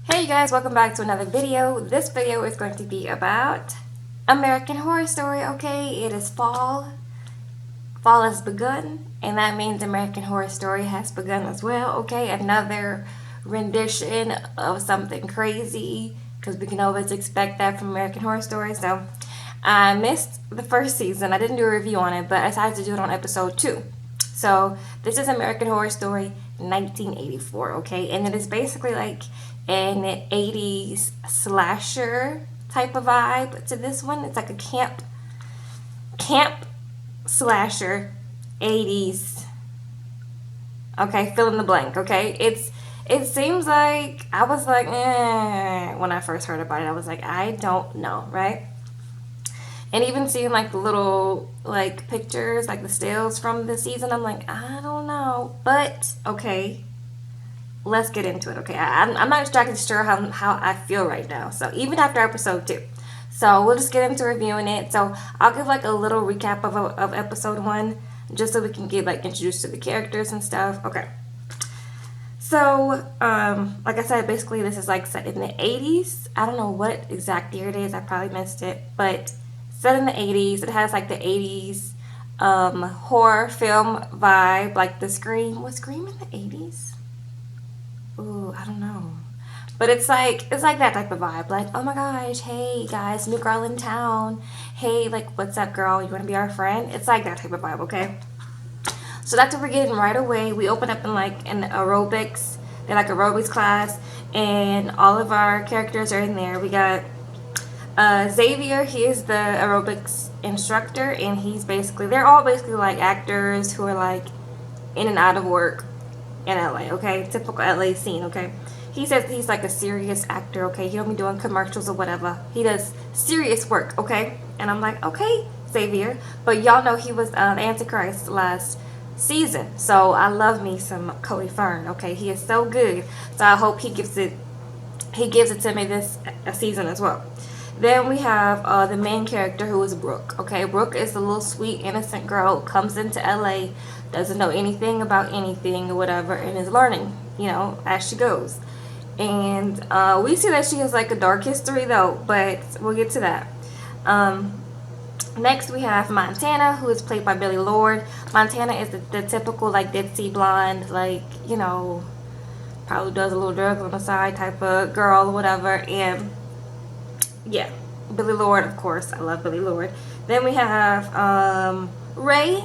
Hey you guys, welcome back to another video. This video is going to be about American Horror Story, okay? It is fall. Fall has begun, and that means American Horror Story has begun as well, okay? Another rendition of something crazy, because we can always expect that from American Horror Story. So, I missed the first season. I didn't do a review on it, but I decided to do it on episode 2. So, this is American Horror Story 1984, okay? And it is basically like an 80s slasher type of vibe to this one. It's like a camp slasher 80s. Okay, fill in the blank, okay? It seems like I was like, when I first heard about it, I was like, I don't know, right? And even seeing like the little like pictures, like the stills from the season, I'm like, I don't know. But okay, let's get into it. Okay, I'm not exactly sure how I feel right now. So even after episode 2, so we'll just get into reviewing it. So I'll give like a little recap of episode 1, just so we can get like introduced to the characters and stuff. Okay. So, like I said, basically this is like set in the 80s. I don't know what exact year it is. I probably missed it, but set in the 80s. It has like the 80s horror film vibe, like the Scream. Was Scream in the 80s? Ooh, I don't know. But it's like that type of vibe. Like, oh my gosh, hey guys, new girl in town. Hey, like, what's up, girl? You want to be our friend? It's like that type of vibe, okay? So that's what we're getting right away. We open up in like an aerobics. They're like aerobics class, and all of our characters are in there. We got Xavier. He is the aerobics instructor, and they're all basically like actors who are like in and out of work in LA, okay? Typical LA scene, okay? He says he's like a serious actor, okay? He don't be doing commercials or whatever. He does serious work, okay? And I'm like, okay, Xavier. But y'all know he was the Antichrist last season. So I love me some Cody Fern, okay? He is so good. So I hope he gives it to me this season as well. Then we have the main character, who is Brooke. Okay, Brooke is the little sweet innocent girl who comes into LA, doesn't know anything about anything or whatever, and is learning, as she goes. And we see that she has like a dark history though, but we'll get to that. Next we have Montana, who is played by Billy Lord. Montana is the typical like ditzy blonde, like, probably does a little drugs on the side type of girl or whatever. And yeah, Billy Lord, of course. I love Billy Lord. Then we have Ray.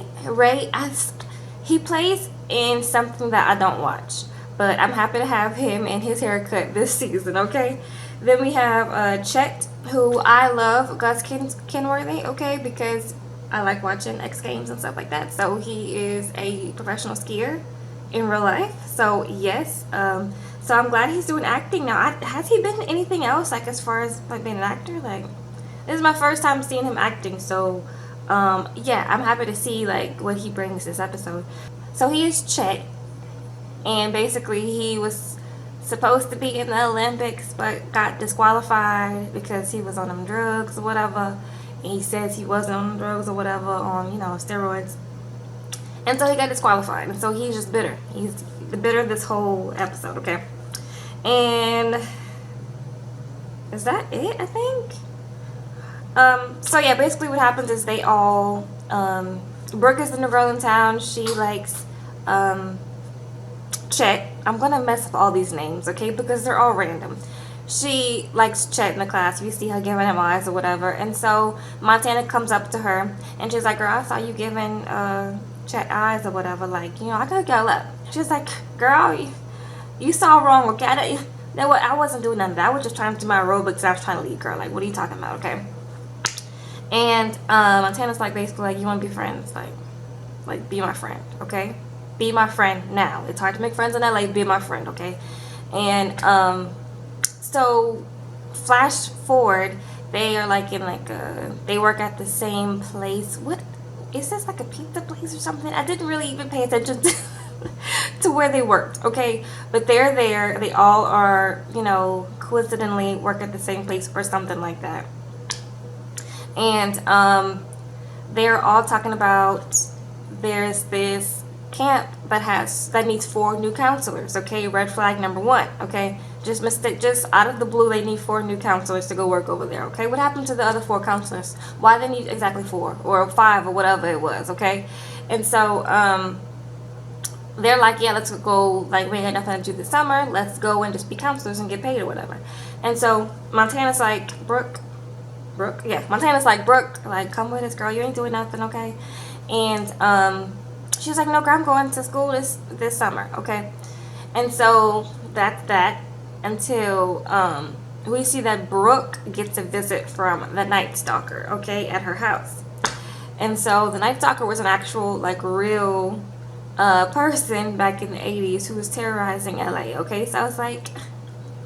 He plays in something that I don't watch, but I'm happy to have him and his haircut this season, okay? Then we have Chet, who I love, Gus Kenworthy, okay, because I like watching X Games and stuff like that. So he is a professional skier in real life. So yes, so I'm glad he's doing acting now. Has he been in anything else, like as far as like being an actor? Like, this is my first time seeing him acting. So yeah, I'm happy to see like what he brings this episode. So he is Chet, and basically he was supposed to be in the Olympics but got disqualified because he was on them drugs or whatever. And he says he wasn't on drugs or whatever, on steroids. And so he got disqualified, and so he's just bitter. He's bitter this whole episode, okay? And is that it, I think? So yeah, basically what happens is they all, Brooke is the new girl in town. She likes, Chet. I'm gonna mess up all these names, okay? Because they're all random. She likes Chet in the class. You see her giving him eyes or whatever. And so Montana comes up to her, and she's like, girl, I saw you giving, Chet eyes or whatever. Like, I could go up. She's like, girl, you saw wrong, okay? I wasn't doing none of that. I was just trying to do my aerobics. I was trying to lead, girl. Like, what are you talking about, okay? And Montana's like, basically, like, you want to be friends? Like, be my friend, okay? Be my friend now. It's hard to make friends in LA. Be my friend, okay? And so flash forward, they are like in like they work at the same place. What is this, like a pizza place or something? I didn't really even pay attention to where they worked, okay? But they're there. They all are, coincidentally work at the same place or something like that. And they're all talking about, there's this camp that needs 4 new counselors. Okay, red flag number 1. Okay, just out of the blue, they need 4 new counselors to go work over there. Okay, what happened to the other 4 counselors? Why they need exactly 4 or 5 or whatever it was? Okay, and so they're like, yeah, let's go. Like, we ain't got nothing to do this summer. Let's go and just be counselors and get paid or whatever. And so Montana's like, Montana's like, Brooke, like, come with us, girl. You ain't doing nothing, okay? And she's like, no, girl, I'm going to school this summer, okay? And so that's that until we see that Brooke gets a visit from the Night Stalker, okay, at her house. And so the Night Stalker was an actual, like, real person back in the 80s who was terrorizing LA, okay? So I was like,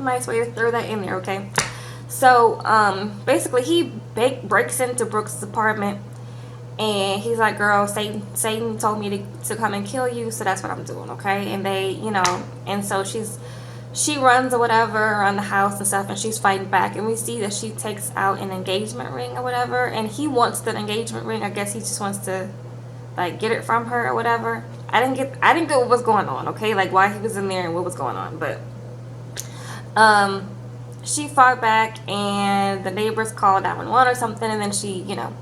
nice way to throw that in there, okay? So basically he breaks into Brooke's apartment, and he's like, girl, Satan told me to come and kill you, so that's what I'm doing, okay? And they, you know, and so she runs or whatever around the house and stuff, and she's fighting back, and we see that she takes out an engagement ring or whatever, and he wants the engagement ring. I guess he just wants to, like, get it from her or whatever. I didn't get what was going on, okay? Like, why he was in there and what was going on. But she fought back, and the neighbors called 911 or something, and then she, you know,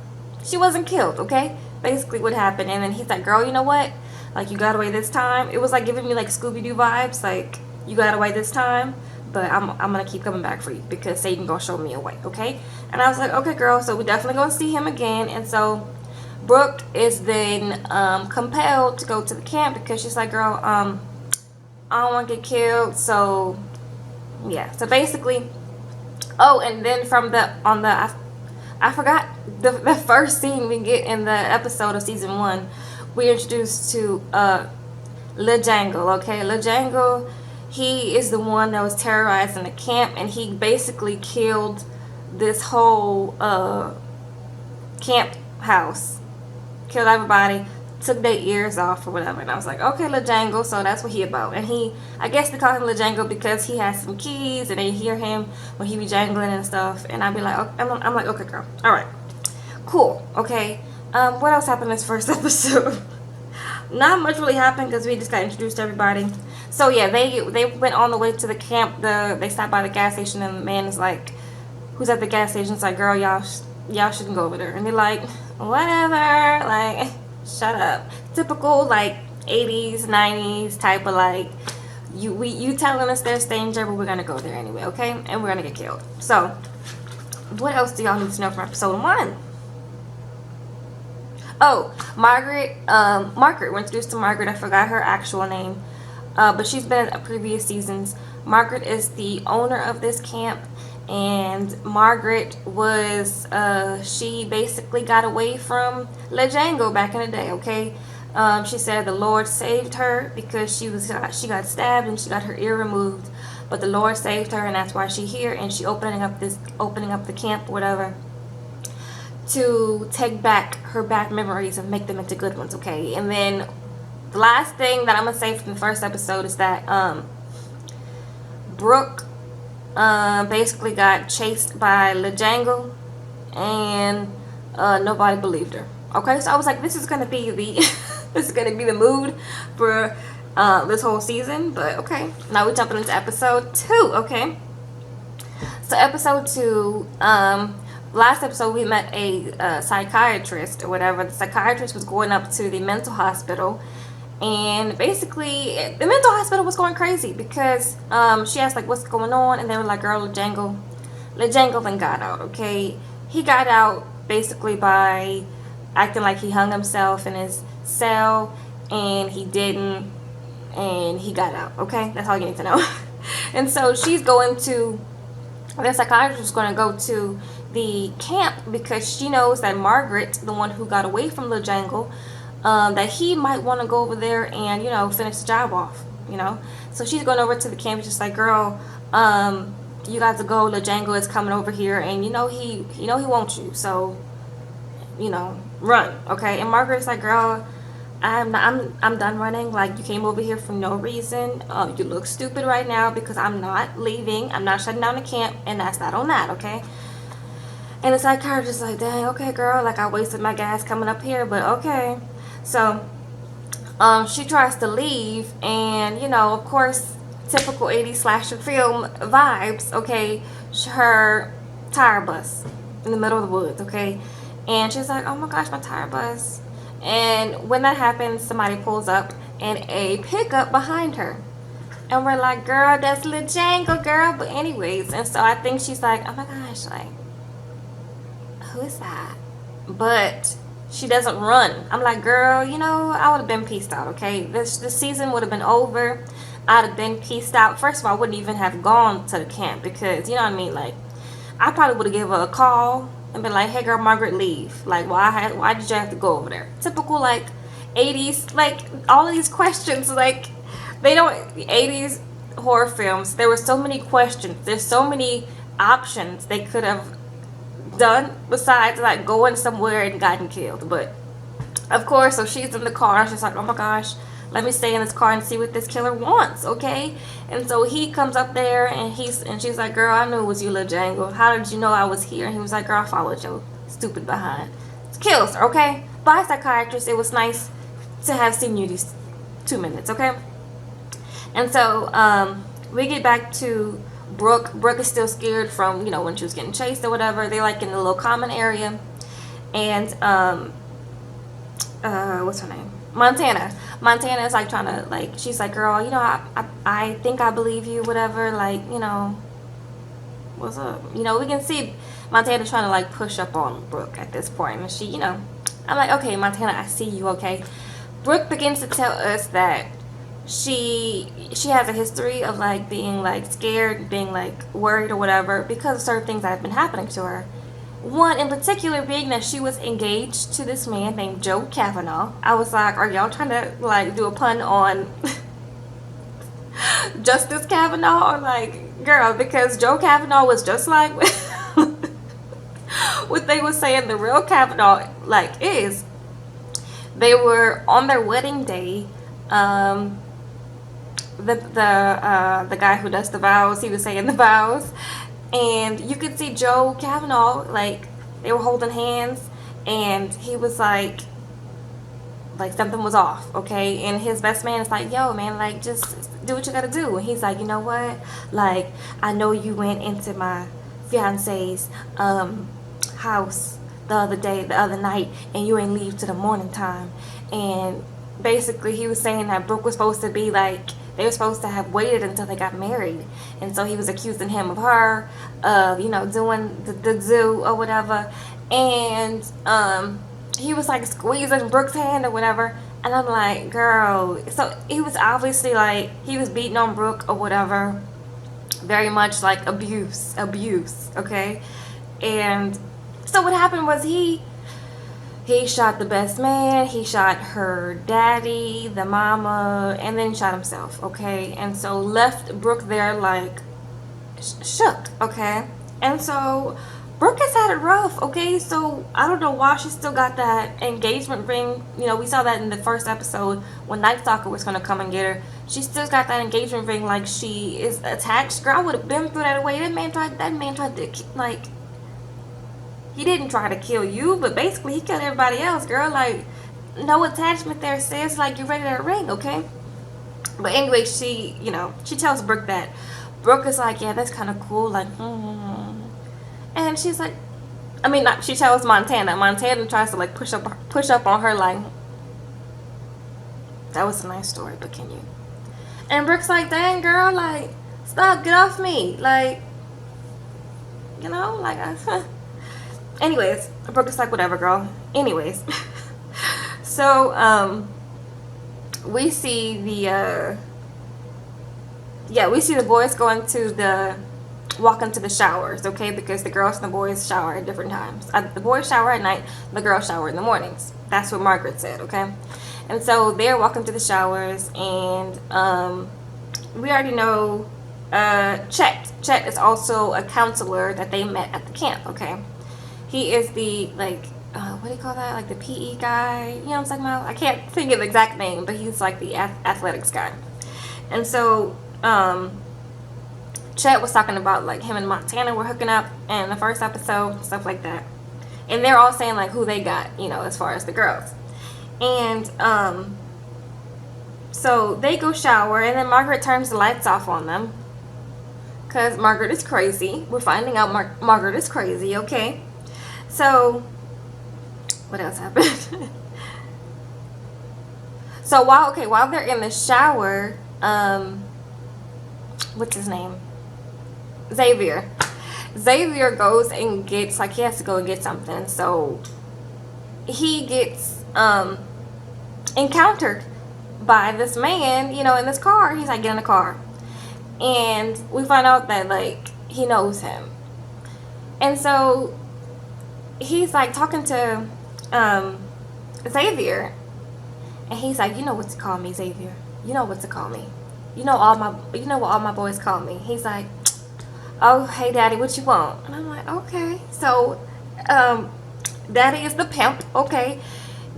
she wasn't killed, okay? Basically what happened. And then he's like, girl, you know what? Like, you got away this time. It was like giving me like Scooby-Doo vibes, like, you got away this time, but I'm gonna keep coming back for you because Satan gonna show me a way, okay? And I was like, okay, girl, so we definitely gonna see him again. And so Brooke is then compelled to go to the camp because she's like, girl, I don't want to get killed. So yeah, so basically, oh, and then I forgot the first scene we get in the episode of season 1, we introduced to LeJangle, okay? LeJangle, he is the one that was terrorizing the camp, and he basically killed this whole camp house. Killed everybody, took their ears off or whatever. And I was like, okay, LeJangle, so that's what he about. And I guess they call him LeJangle because he has some keys, and they hear him when he be jangling and stuff. And I'd be like, okay, I'm like, okay, girl, all right, cool, okay. What else happened in this first episode? Not much really happened because we just got introduced to everybody. So yeah, they went on the way to the camp. They stopped by the gas station, and the man is like, who's at the gas station, is like, girl, y'all shouldn't go over there. And they're like, whatever, like, shut up. Typical, like, 80s, 90s type of, like, you telling us there's danger, but we're gonna go there anyway, okay? And we're gonna get killed. So what else do y'all need to know from episode 1? Oh, Margaret, we're introduced to Margaret. I forgot her actual name, but she's been in previous seasons. Margaret is the owner of this camp, and Margaret was, she basically got away from LeJangle back in the day, okay? She said the Lord saved her because she got stabbed and she got her ear removed, but the Lord saved her, and that's why she's here, and she opening up the camp or whatever to take back her bad memories and make them into good ones, okay? And then the last thing that I'm gonna say from the first episode is that Brooke basically got chased by LeJangle, and nobody believed her, okay? So I was like, this is gonna be the mood for this whole season. But okay, now we're jumping into episode 2, okay? So episode 2, last episode we met a psychiatrist or whatever. The psychiatrist was going up to the mental hospital, and basically the mental hospital was going crazy because she asked, like, what's going on, and they were like, girl, LeJangle then got out, okay? He got out basically by acting like he hung himself in his cell, and he didn't, and he got out, okay? That's all you need to know. And so the psychiatrist is going to go to the camp because she knows that Margaret, the one who got away from LeJangle, that he might want to go over there and, you know, finish the job off, you know? So she's going over to the camp, just like, girl, you got to go. LeJangle is coming over here, and he wants you, so, you know, run, okay? And Margaret's like, girl, I'm done running. Like, you came over here for no reason. You look stupid right now because I'm not leaving. I'm not shutting down the camp, and that's not on that, okay? And the psychiatrist is like, dang, okay, girl, like, I wasted my gas coming up here, but okay. So she tries to leave, and you know, of course, typical 80s slasher film vibes. Okay, her tire bus in the middle of the woods. Okay, and she's like, "Oh my gosh, my tire bus!" And when that happens, somebody pulls up and a pickup behind her. And we're like, girl, that's Lil Django, girl. But anyways, and so I think she's like, oh my gosh, like, who is that? But she doesn't run. I'm like, girl, you know, I would have been peaced out, okay? This season would have been over. I'd have been peaced out. First of all, I wouldn't even have gone to the camp because, you know what I mean? Like, I probably would have given her a call and been like, hey, girl, Margaret, leave. Like, why did you have to go over there? Typical, like, 80s, like, all of these questions, like, they don't, 80s horror films, there were so many questions. There's so many options they could have done besides like going somewhere and gotten killed. But of course, so she's in the car, she's like, oh my gosh, let me stay in this car and see what this killer wants, okay? And so he comes up there and she's like, girl, I knew it was you, Lil Django. How did you know I was here? And he was like, girl, I followed your stupid behind. Kills her, okay? Bye, psychiatrist. It was nice to have seen you these 2 minutes, okay? And so we get back to Brooke. Brooke is still scared from, you know, when she was getting chased or whatever. They're like in the little common area. And what's her name? Montana. Montana is like trying to, like, she's like, girl, you know, I think I believe you, whatever. Like, you know, what's up? You know, we can see Montana trying to like push up on Brooke at this point. And she, you know, I'm like, okay, Montana, I see you, okay? Brooke begins to tell us that she has a history of like being like scared, being like worried or whatever because of certain things that have been happening to her. One in particular being that she was engaged to this man named Joe Kavanaugh. I was like, are y'all trying to like do a pun on Justice Kavanaugh? Or like, girl, because Joe Kavanaugh was just like what they were saying the real Kavanaugh like is. They were on their wedding day. The guy who does the vows, he was saying the vows, and you could see Joe Kavanaugh, like, they were holding hands, and he was like something was off, okay? And his best man is like, yo, man, like, just do what you gotta do. And he's like, you know what, like, I know you went into my fiance's house the other night, and you ain't leave till the morning time. And basically he was saying that Brooke was supposed to be like, they were supposed to have waited until they got married. And so he was accusing him of her, of, you know, doing the zoo or whatever. And he was like squeezing Brooke's hand or whatever. And I'm like, girl. So he was obviously like, he was beating on Brooke or whatever. Very much like abuse, okay? And so what happened was he shot the best man, he shot her daddy, the mama, and then shot himself, okay? And so left Brooke there like shook, okay? And so Brooke has had it rough, okay? So I don't know why she still got that engagement ring. You know, we saw that in the first episode when Night Stalker was going to come and get her. She still got that engagement ring like she is attached. Girl, I would have been through that away. That man tried to, like, he didn't try to kill you, but basically he killed everybody else, girl. Like, no attachment there, sis. Like, you ready that ring, okay? But anyway, she, you know, she tells Brooke that. Brooke is like, yeah, that's kind of cool. Like, And she's like, I mean, not, she tells Montana. Montana tries to, like, push up on her, like, that was a nice story, but can you? And Brooke's like, dang, girl, like, stop, get off me. Like, you know, like, anyways, Brooke is like, whatever, girl. Anyways, so we see the boys going to walk into the showers, okay? Because the girls and the boys shower at different times. The boys shower at night, the girls shower in the mornings. That's what Margaret said, okay? And so they're walking to the showers, and we already know Chet. Chet is also a counselor that they met at the camp, okay? He is the, like, what do you call that? Like the PE guy? You know what I'm talking about? I can't think of the exact name, but he's like the athletics guy. And so, Chet was talking about, like, him and Montana were hooking up in the first episode, stuff like that. And they're all saying, like, who they got, you know, as far as the girls. And So they go shower, and then Margaret turns the lights off on them. Because Margaret is crazy. We're finding out Margaret is crazy, okay? So, what else happened? So while they're in the shower, what's his name? Xavier goes and gets, like, he has to go and get something. So he gets encountered by this man, you know, in this car. He's like, get in the car. And we find out that, like, he knows him. And so he's like talking to Xavier, and he's like, you know what to call me, Xavier. You know what to call me. You know what all my boys call me. He's like, oh, hey, Daddy, what you want? And I'm like, okay. So, Daddy is the pimp, okay.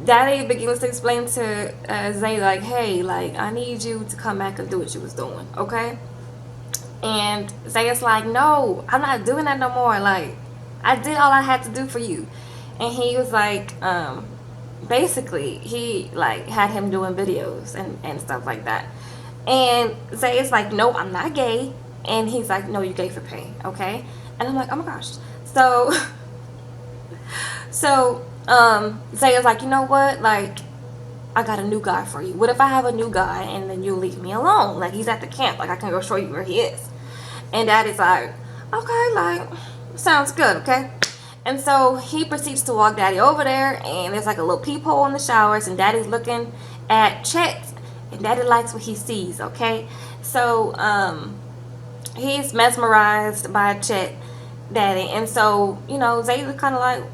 Daddy begins to explain to Zay, like, hey, like, I need you to come back and do what you was doing, okay. And Zay is like, no, I'm not doing that no more. Like, I did all I had to do for you. And he was like, basically, he, like, had him doing videos and stuff like that. And Zay is like, no, I'm not gay. And he's like, no, you're gay for pay, okay? And I'm like, oh my gosh. So, Zay is like, you know what? Like, I got a new guy for you. What if I have a new guy and then you leave me alone? Like, he's at the camp. Like, I can go show you where he is. And Daddy's like, okay, like, sounds good, okay? And so he proceeds to walk Daddy over there, and there's like a little peephole in the showers, and Daddy's looking at Chet, and Daddy likes what he sees, okay? So he's mesmerized by Chet Daddy, and so, you know, Zay kind of like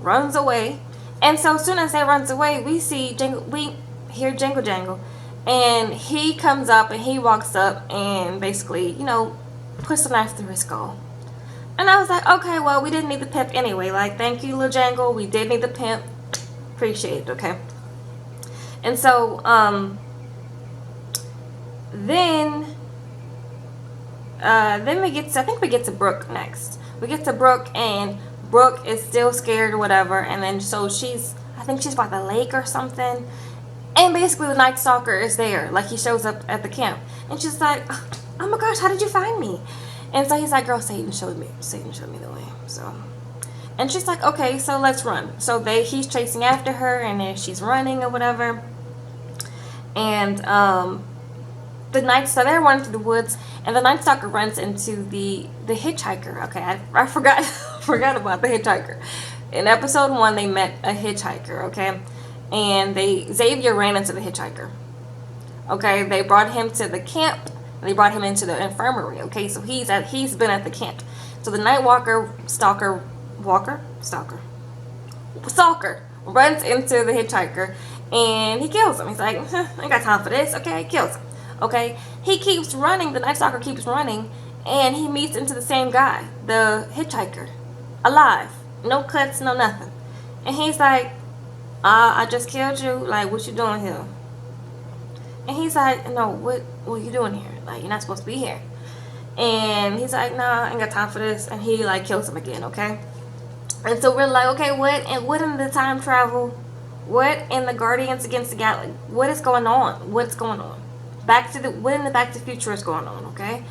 runs away. And so as soon as Zay runs away, we hear Jingle Jangle, and he comes up and he walks up and basically, you know, puts a knife through his skull. And I was like, okay, well, we didn't need the pimp anyway. Like, thank you, Lil Jangle. We did need the pimp. Appreciate it, okay? And so, then we get to, I think we get to Brooke next. We get to Brooke, and Brooke is still scared or whatever. And then, so I think she's by the lake or something. And basically, the Night Stalker is there. Like, he shows up at the camp. And she's like, oh my gosh, how did you find me? And so he's like, girl, Satan showed me the way. So, and she's like, okay, so let's run. So he's chasing after her, and then she's running or whatever. And they're running through the woods, and the Night Stalker runs into the hitchhiker. Okay, I forgot about the hitchhiker. In episode 1, they met a hitchhiker. Okay, and Xavier ran into the hitchhiker. Okay, they brought him to the camp. They brought him into the infirmary, okay? So he's been at the camp. So the Night Stalker runs into the hitchhiker, and he kills him. He's like, I ain't got time for this, okay? He kills him, okay? He keeps running, the Night Stalker keeps running, and he meets into the same guy, the hitchhiker, alive. No cuts, no nothing. And he's like, I just killed you. Like, what you doing here? And he's like, no, what are you doing here? Like, you're not supposed to be here. And he's like, nah, I ain't got time for this. And he, like, kills him again, okay? And so we're like, okay, what in the time travel? What in the Guardians Against the Galaxy? What is going on? What's going on? What in the Back to the Future is going on, okay?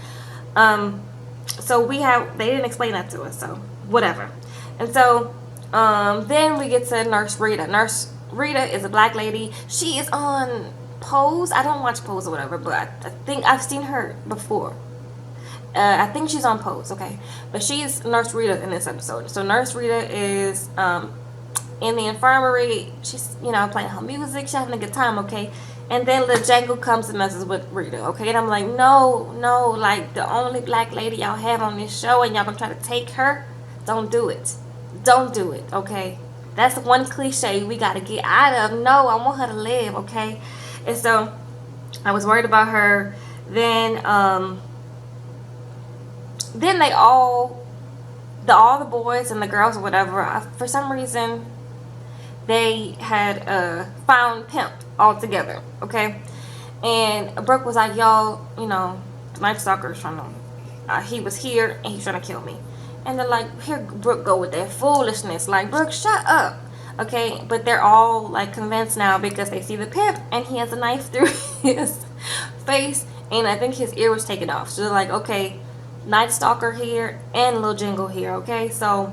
So they didn't explain that to us, so whatever. And so, then we get to Nurse Rita. Nurse Rita is a black lady. She is on Pose. I don't watch Pose or whatever, but I think I've seen her before. I think she's on Pose, okay? But she's Nurse Rita in this episode. So Nurse Rita is in the infirmary. She's, you know, playing her music. She's having a good time, okay? And then Lil Jangle comes and messes with Rita, okay? And I'm like, no, like, the only black lady y'all have on this show, and y'all gonna try to take her? Don't do it. Don't do it, okay? That's one cliche we gotta get out of. No, I want her to live, okay? And so I was worried about her. Then all the boys and the girls or whatever, for some reason they had found Pimp all together, okay? And Brooke was like, y'all, you know, the Night Stalker is trying to, he was here and he's trying to kill me. And they're like, here Brooke go with that foolishness. Like, Brooke, shut up. Okay, but they're all like convinced now because they see the pimp and he has a knife through his face, and I think his ear was taken off. So they're like, okay, Night Stalker here and Lil Jingle here. Okay, so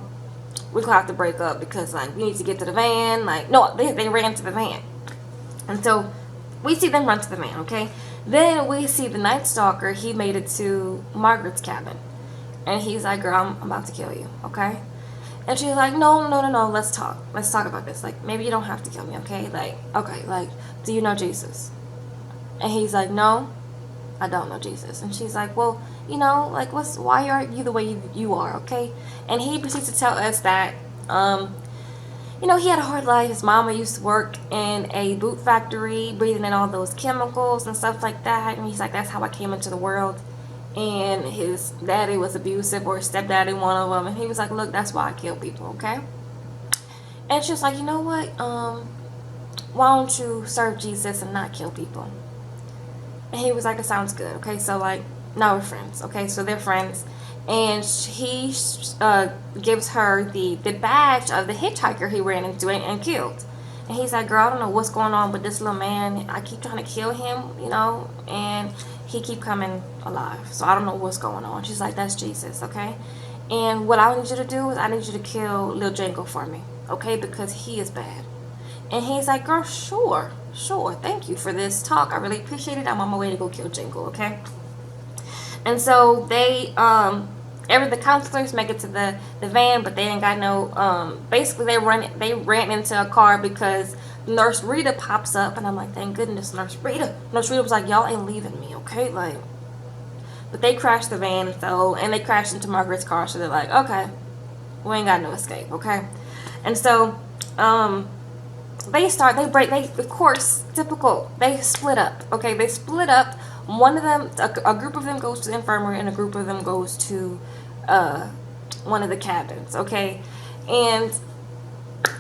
we're gonna have to break up because like we need to get to the van. Like, no, they ran to the van, and so we see them run to the van. Okay, then we see the Night Stalker. He made it to Margaret's cabin, and he's like, girl, I'm about to kill you. Okay. And she's like, no, no, no, no, let's talk. Let's talk about this. Like, maybe you don't have to kill me, okay? Like, okay, like, do you know Jesus? And he's like, no, I don't know Jesus. And she's like, well, you know, like, why are you the way you are, okay? And he proceeds to tell us that, you know, he had a hard life. His mama used to work in a boot factory, breathing in all those chemicals and stuff like that. And he's like, that's how I came into the world. And his daddy was abusive, or his stepdaddy, one of them. And he was like, look, that's why I kill people, okay? And she's like, you know what? Why don't you serve Jesus and not kill people? And he was like, it sounds good, okay? So, like, now we're friends, okay? So they're friends. And he gives her the badge of the hitchhiker he ran into and killed. And he's like, girl, I don't know what's going on with this little man. I keep trying to kill him, you know, and he keep coming alive. So I don't know what's going on. She's like, that's Jesus, okay? And what I need you to do is I need you to kill Lil Jango for me, okay? Because he is bad. And he's like, girl, sure. Thank you for this talk. I really appreciate it. I'm on my way to go kill Jango, okay? And so they, the counselors make it to the van, but they ain't got no, basically they ran into a car because Nurse Rita pops up, and I'm like, thank goodness, Nurse Rita. Nurse Rita was like, y'all ain't leaving me, okay? Like, but they crashed the van, and they crashed into Margaret's car, so they're like, okay, we ain't got no escape, okay? And so, of course, typical, they split up, okay? They split up. One of them, a group of them goes to the infirmary, and a group of them goes to one of the cabins, okay? And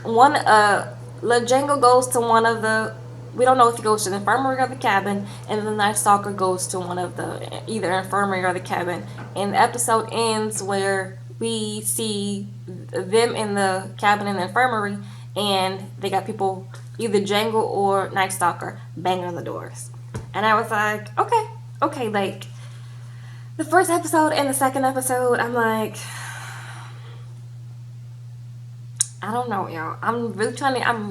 Lil Jango goes to one of the, we don't know if he goes to the infirmary or the cabin, and the Night Stalker goes to one of the, either infirmary or the cabin. And the episode ends where we see them in the cabin in the infirmary, and they got people, either Jango or Night Stalker, banging on the doors. And I was like, okay, like, the first episode and the second episode, I'm like, I don't know, y'all. I'm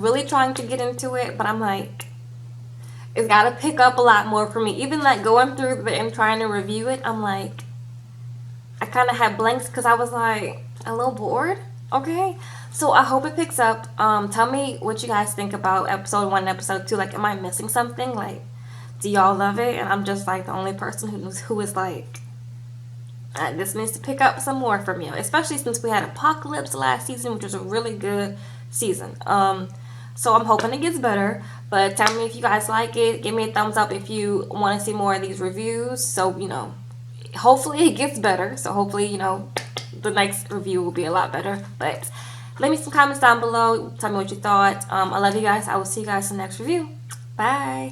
really trying to get into it, but I'm like, it's gotta pick up a lot more for me. Even like going through and trying to review it, I'm like, I kind of had blanks because I was like a little bored. Okay, so I hope it picks up. Tell me what you guys think about episode 1 and episode 2. Like, am I missing something? Like, do y'all love it? And I'm just like the only person who is like, this needs to pick up some more from you, especially since we had Apocalypse last season, which was a really good season. So I'm hoping it gets better, but tell me if you guys like it. Give me a thumbs up if you want to see more of these reviews. So, you know, hopefully it gets better. So hopefully, you know, the next review will be a lot better. But leave me some comments down below. Tell me what you thought. I love you guys. I will see you guys in the next review. Bye.